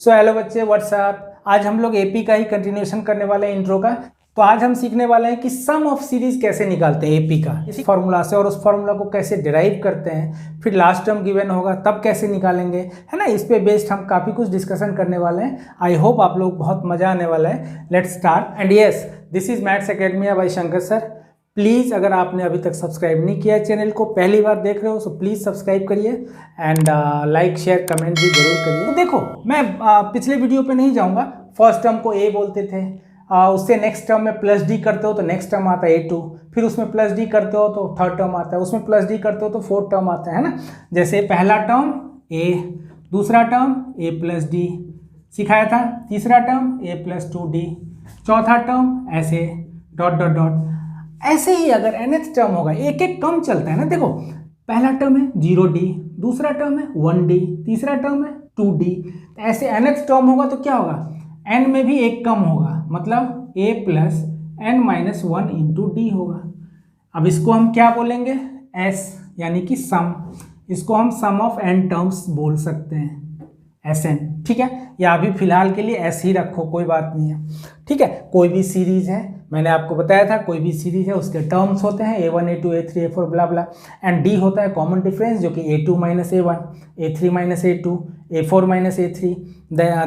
So hello बच्चे, WhatsApp. आज हम लोग एपी का ही कंटिन्यूशन करने वाले हैं, इंट्रो का। तो आज हम सीखने वाले हैं कि सम ऑफ सीरीज कैसे निकालते हैं एपी का, इसी फार्मूला से, और उस फार्मूला को कैसे डिराइव करते हैं, फिर लास्ट टर्म गिवन होगा तब कैसे निकालेंगे, है ना। इस पे बेस्ड हम काफ़ी कुछ डिस्कशन करने वाले हैं। आई होप आप लोग बहुत मजा आने वाला है। Let's start. And yes, this is maths academy by Shankar sir. Please अगर आपने अभी तक सब्सक्राइब नहीं किया है चैनल को, पहली बार देख रहे हो, सो प्लीज़ सब्सक्राइब करिए एंड लाइक शेयर कमेंट भी जरूर करिए। तो देखो, मैं पिछले वीडियो पे नहीं जाऊंगा। फर्स्ट टर्म को ए बोलते थे, उससे नेक्स्ट टर्म में प्लस डी करते हो तो नेक्स्ट टर्म आता है A2, फिर उसमें प्लस डी करते हो तो थर्ड टर्म आता है, उसमें प्लस डी करते हो तो फोर्थ टर्म आता है ना। जैसे पहला टर्म A, दूसरा टर्म A प्लस डी सिखाया था, तीसरा टर्म A प्लस 2D, चौथा टर्म ऐसे डॉट डॉट डॉट। ऐसे ही अगर nth टर्म होगा, एक एक कम चलता है ना। देखो, पहला टर्म है 0D, दूसरा टर्म है 1D, तीसरा टर्म है 2D। ऐसे nth टर्म होगा तो क्या होगा, n में भी एक कम होगा, मतलब a plus n minus 1 into D होगा। अब इसको हम क्या बोलेंगे, s, यानी कि सम। इसको हम सम ऑफ n टर्म्स बोल सकते हैं, Sn, ठीक है। या अभी फिलहाल के लिए s ही रखो, कोई बात नहीं है, ठीक है। कोई भी सीरीज है, मैंने आपको बताया था, कोई भी सीरीज है उसके टर्म्स होते हैं A1 A2 A3 A4 blah blah, and D होता है कॉमन डिफरेंस, जो कि A2 minus A1, A3 minus A2, A4 minus A3,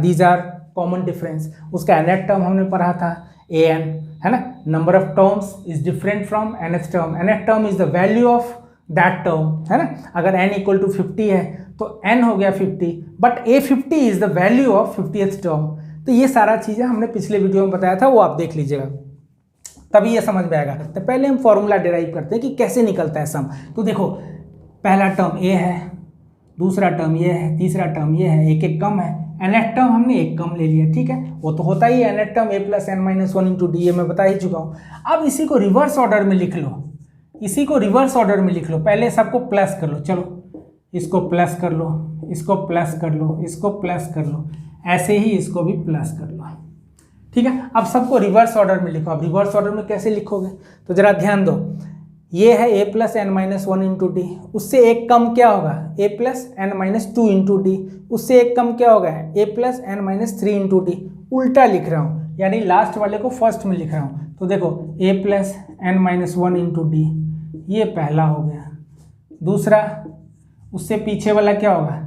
these are common difference. उसका nth टर्म हमने पढ़ा था An, है ना। Number of terms is different from nth term. nth term is the value of that term, है ना। अगर n equal to 50 है तो n हो गया 50, but A50 is the value of 50th term. तो ये सारा चीज़ें हमने पिछले वीडियो में बताया था, वो आप देख लीजिएगा, तभी ये समझ में आएगा। तो पहले हम फॉर्मूला डिराइव करते हैं कि कैसे निकलता है सम। तो देखो, पहला टर्म A है, दूसरा टर्म ये है, तीसरा टर्म ये है, एक एक कम है। nth टर्म हमने एक कम ले लिया, ठीक है, वो तो होता ही है nth term A plus n minus 1 into D, ये मैं बता ही चुका हूँ। अब इसी को रिवर्स ऑर्डर में लिख लो, इसी को रिवर्स ऑर्डर में लिख लो। पहले सबको प्लस कर लो, चलो इसको प्लस कर लो, इसको प्लस कर लो, इसको प्लस कर लो, ऐसे ही इसको भी प्लस कर लो, ठीक है। अब सबको रिवर्स ऑर्डर में लिखो। अब रिवर्स ऑर्डर में कैसे लिखोगे, तो जरा ध्यान दो। ये है A plus n minus 1 into D, उससे एक कम क्या होगा, A plus n minus 2 into D, उससे एक कम क्या होगा, A plus n minus 3 into D. उल्टा लिख रहा हूँ, यानी लास्ट वाले को फर्स्ट में लिख रहा हूँ। तो देखो, A plus n minus 1 into D, ये पहला हो गया। दूसरा, उससे पीछे वाला क्या होगा,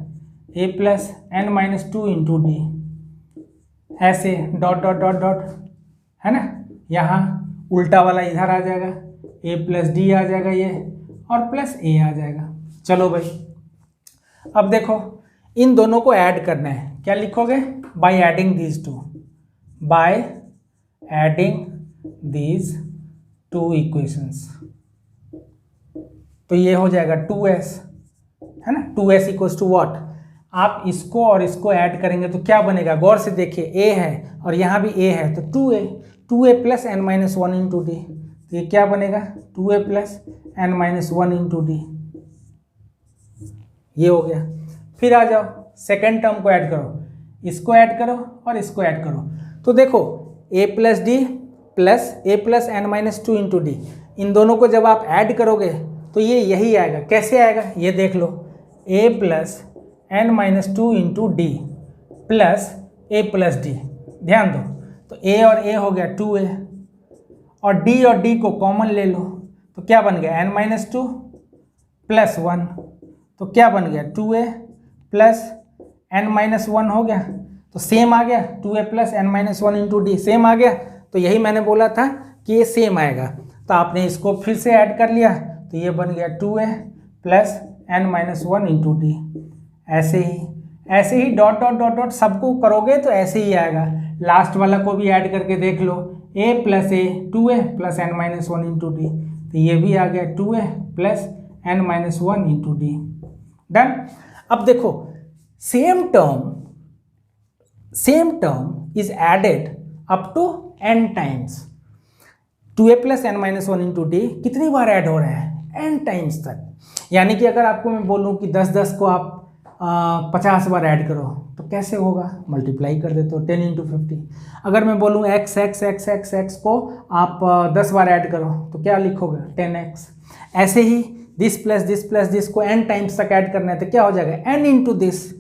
A plus n minus 2 into D, ऐसे डॉट डॉट डॉट डॉट, है ना। यहाँ उल्टा वाला इधर आ जाएगा, A प्लस डी आ जाएगा ये, और प्लस A आ जाएगा। चलो भाई, अब देखो, इन दोनों को ऐड करना है। क्या लिखोगे, by adding these two, by adding these two equations. तो ये हो जाएगा 2s, है ना। 2s इक्वल्स टू व्हाट, आप इसको और इसको ऐड करेंगे तो क्या बनेगा, गौर से देखिए, a है और यहाँ भी a है, तो 2a plus n minus 1 into d. तो ये क्या बनेगा, 2a plus n minus 1 into D, ये हो गया। फिर आ जाओ, सेकेंड टर्म को ऐड करो, इसको ऐड करो और इसको ऐड करो। तो देखो, a plus D plus a plus n minus 2 into D, इन दोनों को जब आप ऐड करोगे तो ये यही आएगा। कैसे आएगा, ये देख लो, a plus n minus 2 into D plus a plus D. ध्यान दो, तो a और a हो गया 2a, और d को कॉमन ले लो, तो क्या बन गया, n माइनस 2 प्लस 1, तो क्या बन गया 2a प्लस n माइनस 1 हो गया। तो सेम आ गया, 2a plus n minus 1 into D same आ गया। तो यही मैंने बोला था कि ये सेम आएगा। तो आपने इसको फिर से ऐड कर लिया, तो ये बन गया 2a plus n minus 1 into D. ऐसे ही डॉट डॉट डॉट डॉट सबको करोगे तो ऐसे ही आएगा। लास्ट वाला को भी ऐड करके देख लो, a plus a 2a plus n minus 1 into d, तो ये भी आ गया 2a plus n minus 1 into d. Done. अब देखो, same term is added up to n times. 2a plus n minus 1 into d कितनी बार ऐड हो रहा है, n टाइम्स तक। यानी कि अगर आपको मैं बोलूँ कि 10 को आप 50 बार ऐड करो तो कैसे होगा, मल्टीप्लाई कर देते हो 10 इंटू 50। अगर मैं बोलूँ x को आप 10 बार ऐड करो तो क्या लिखोगे, 10x। ऐसे ही दिस प्लस दिस को n टाइम्स तक ऐड करना है तो क्या हो जाएगा, n इंटू दिस।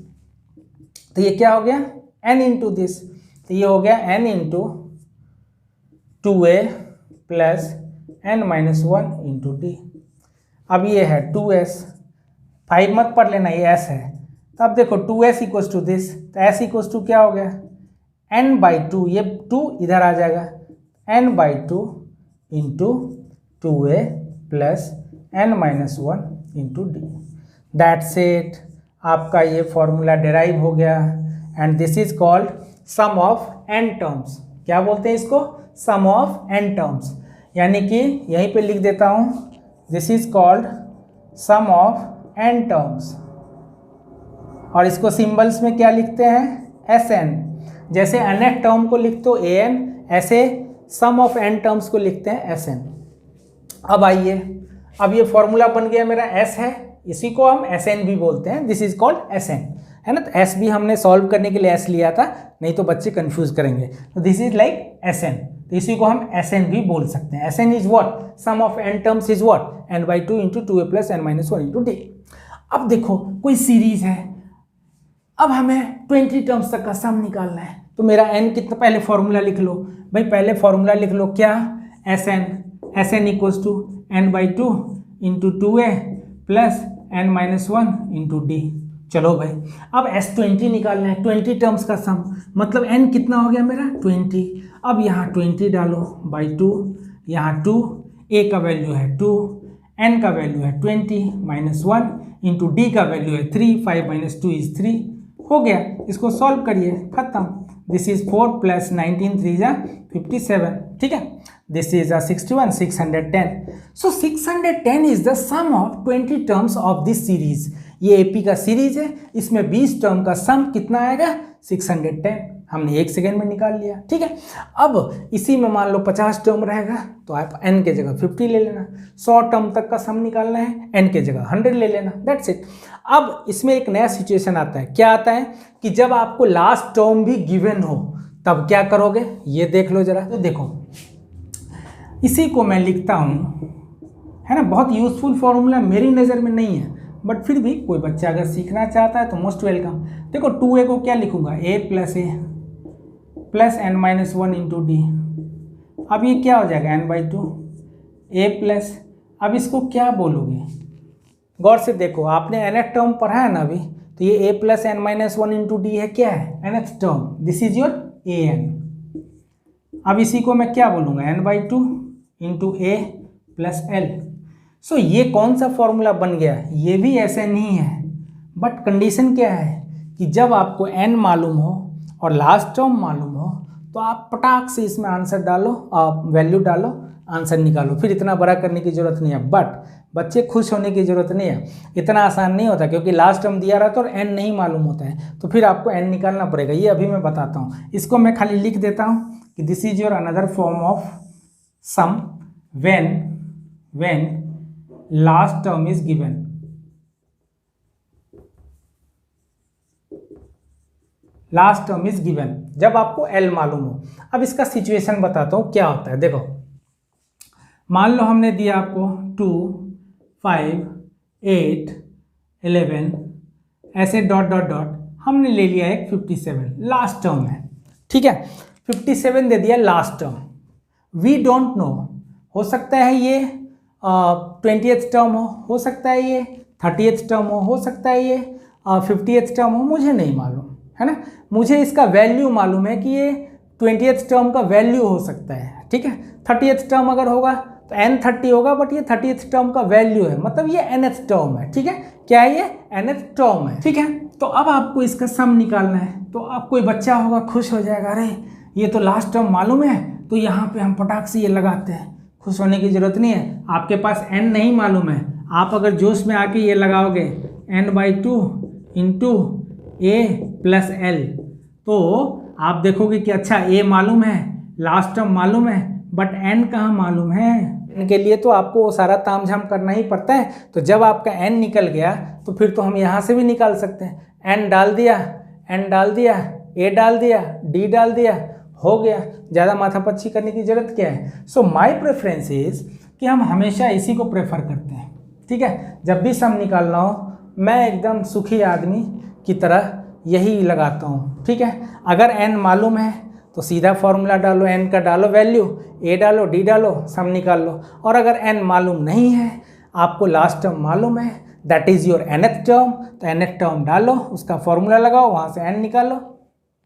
तो ये क्या हो गया, n इंटू दिस, तो ये हो गया n into 2a plus n minus 1 into d. अब ये है 2s, 5 मत पढ़ लेना, ये s है। तो अब देखो 2s इक्वल्स टू दिस, तो s इक्वल्स टू क्या हो गया n/2, ये 2 इधर आ जाएगा, n/2 into 2a plus n minus 1 into d. That's it, आपका ये फॉर्मूला डिराइव हो गया and this is called sum of n terms. क्या बोलते हैं इसको? Sum of n terms. यानी कि यहीं पे लिख देता हूँ, this is called sum of n terms. और इसको सिंबल्स में क्या लिखते हैं? Sn। जैसे nth टर्म को लिखते हो an, ऐसे सम ऑफ n टर्म्स को लिखते हैं Sn। अब आइए, अब ये फॉर्मूला बन गया मेरा s है, इसी को हम Sn भी बोलते हैं, दिस इज कॉल्ड Sn, है ना। तो s भी हमने सॉल्व करने के लिए s लिया था, नहीं तो बच्चे कंफ्यूज करेंगे। तो दिस इज लाइक Sn, तो इसी को हम Sn भी बोल सकते हैं। Sn is what? Sum of n terms is what? n/2 into 2a plus n minus 1 into d. अब देखो कोई सीरीज है, अब हमें 20 टर्म्स तक का सम निकालना है, तो मेरा n कितना, पहले फॉर्मूला लिख लो भाई, पहले फॉर्मूला लिख लो, क्या? Sn equals to n/2 into 2a plus n minus 1 into d. चलो भाई, अब S20 निकालना है, 20 टर्म्स का सम, मतलब n कितना हो गया मेरा? 20। अब यहाँ 20 डालो बाई 2, यहाँ 2, a का वैल्यू है 2, n का वैल्यू है 20 माइनस 1 इंटू डी का वैल्यू है 3, 5 माइनस 2 इज 3। हो गया, इसको सॉल्व करिए, खत्म। दिस इज 4 प्लस 19 3 जा 57, ठीक है। This is 61, 610। So 610 is the sum of 20 terms of this series. ये एपी का सीरीज है, इसमें 20 टर्म का सम कितना आएगा? 610। हमने 1 सेकेंड में निकाल लिया, ठीक है। अब इसी में मान लो 50 टर्म रहेगा, तो आप n के जगह 50 ले लेना। 100 टर्म तक का सम निकालना है, n के जगह 100 ले लेना, दैट्स इट। अब इसमें एक नया सिचुएशन आता है, क्या आता है कि जब आपको लास्ट टर्म भी गिवन हो, तब क्या करोगे? ये देख लो जरा। तो देखो, इसी को मैं लिखता हूँ, है ना, बहुत यूजफुल फॉर्मूला मेरी नज़र में नहीं है, बट फिर भी कोई बच्चा अगर सीखना चाहता है तो मोस्ट वेलकम। देखो 2a को क्या लिखूंगा? a plus n minus 1 into d. अब ये क्या हो जाएगा? n/2 a प्लस, अब इसको क्या बोलोगे? गौर से देखो, आपने nth टर्म पढ़ा है ना अभी, तो ये a plus n minus 1 into D है, क्या है? nth term, this is your an। अब इसी को मैं क्या बोलूँगा? n/2 into a plus l। सो ये कौन सा फॉर्मूला बन गया? ये भी ऐसे नहीं है, बट कंडीशन क्या है कि जब आपको n मालूम हो और लास्ट टर्म मालूम हो, तो आप पटाख से इसमें आंसर डालो, आप वैल्यू डालो, आंसर निकालो, फिर इतना बड़ा करने की ज़रूरत नहीं है। बट बच्चे खुश होने की ज़रूरत नहीं है, इतना आसान नहीं होता, क्योंकि लास्ट टर्म दिया रहता है और n नहीं मालूम होता है, तो फिर आपको n निकालना पड़ेगा। ये अभी मैं बताता हूँ, इसको मैं खाली लिख देता हूँ कि this is your another form of sum when last term is given. Last term is given, जब आपको l मालूम हो। अब इसका सिचुएशन बताता हूँ क्या होता है। देखो, मान लो हमने दिया आपको 2, 5, 8, 11, ऐसे डॉट डॉट डॉट, हमने ले लिया एक 57, लास्ट टर्म है, ठीक है। 57 दे दिया last term. We don't know, हो सकता है ये 20th टर्म हो सकता है ये 30th टर्म हो सकता है ये 50th टर्म हो, मुझे नहीं मालूम, है ना। मुझे इसका वैल्यू मालूम है कि ये 20th टर्म का वैल्यू हो सकता है, ठीक है। 30th टर्म अगर होगा तो n30 होगा, बट ये 30th टर्म का वैल्यू है, मतलब ये nth टर्म है, ठीक है। क्या है? ये nth टर्म है, ठीक है। तो अब आपको इसका सम निकालना है, तो आप कोई बच्चा होगा खुश हो जाएगा, अरे ये तो लास्ट टर्म मालूम है, तो यहाँ पे हम पटाख से ये लगाते हैं। खुश होने की ज़रूरत नहीं है, आपके पास n नहीं मालूम है, आप अगर जोश में आके ये लगाओगे n/2 into a plus l, तो आप देखोगे कि अच्छा a मालूम है, लास्ट टर्म मालूम है, बट n कहाँ मालूम है। n के लिए तो आपको सारा तामझाम करना ही पड़ता है। तो जब आपका n निकल गया, तो फिर तो हम यहाँ से भी निकाल सकते हैं। n डाल दिया, a डाल दिया, d डाल दिया, हो गया। ज़्यादा माथापच्ची करने की ज़रूरत क्या है। सो माई प्रेफरेंस इज़ कि हम हमेशा इसी को प्रेफर करते हैं, ठीक है। जब भी सम निकालना हो, मैं एकदम सुखी आदमी की तरह यही लगाता हूँ, ठीक है। अगर n मालूम है तो सीधा फॉर्मूला डालो, n का डालो वैल्यू, a डालो, d डालो, सम निकाल लो। और अगर n मालूम नहीं है, आपको लास्ट टर्म मालूम है, that is your nth term, तो nth टर्म डालो, उसका फॉर्मूला लगाओ, वहाँ से n निकालो,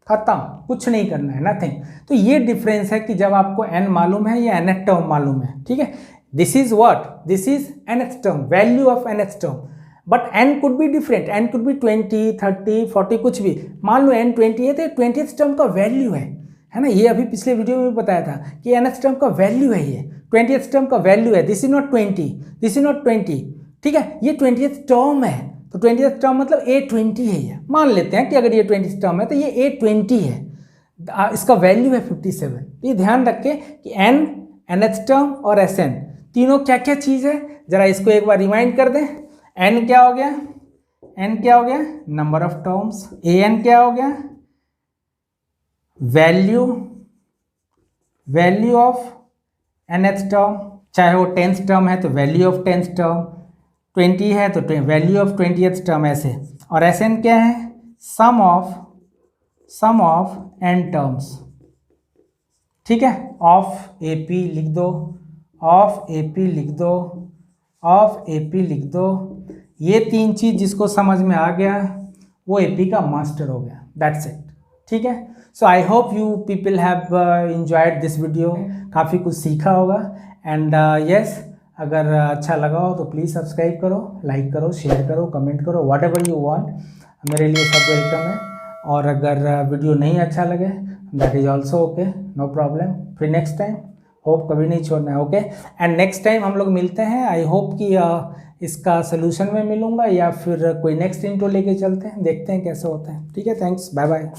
खत्म, कुछ नहीं करना है, नथिंग। तो ये डिफरेंस है कि जब आपको n मालूम है या nth टर्म मालूम है, ठीक है। This is what, this is nth term, value of nth term. But n could be different, n could be 20, 30, 40 कुछ भी। मान लो n 20 है तो 20th टर्म का वैल्यू है ना। ये अभी पिछले वीडियो में भी बताया था कि nth टर्म का वैल्यू है, ये 20th टर्म का वैल्यू है। This is not 20, this is not 20, ठीक है। ये 20th टर्म है, तो 20th टर्म मतलब A20 है। ये मान लेते हैं कि अगर ये 20th टर्म है तो ये A20 है, इसका वैल्यू है 57। तो ये ध्यान रखें कि n, nth टर्म और Sn तीनों क्या क्या चीज़ है, जरा इसको एक बार रिमाइंड कर दें। n क्या हो गया, n क्या हो गया, नंबर ऑफ टर्म्स। an क्या हो गया, वैल्यू ऑफ nth टर्म, चाहे वो 10th टर्म है तो वैल्यू ऑफ 10th टर्म, 20 है तो वैल्यू ऑफ 20th टर्म, ऐसे। और Sn क्या है, सम ऑफ n टर्म्स, ठीक है। ऑफ AP लिख दो, ऑफ AP लिख दो, ऑफ AP लिख दो। ये तीन चीज़ जिसको समझ में आ गया वो AP का मास्टर हो गया, दैट्स इट, ठीक है। So I hope you people have enjoyed this video, काफ़ी कुछ सीखा होगा। एंड यस, अगर अच्छा लगा हो तो प्लीज़ सब्सक्राइब करो, लाइक करो, शेयर करो, कमेंट करो, व्हाट एवर यू वांट, मेरे लिए सब वेलकम है। और अगर वीडियो नहीं अच्छा लगे that is also okay, no problem. फिर नेक्स्ट टाइम होप कभी नहीं छोड़ना है, ओके। एंड नेक्स्ट टाइम हम लोग मिलते हैं, आई होप कि इसका सोल्यूशन में मिलूँगा या फिर कोई नेक्स्ट इंट्रो लेके चलते हैं, देखते हैं कैसे होता है, ठीक है। Thanks, bye bye.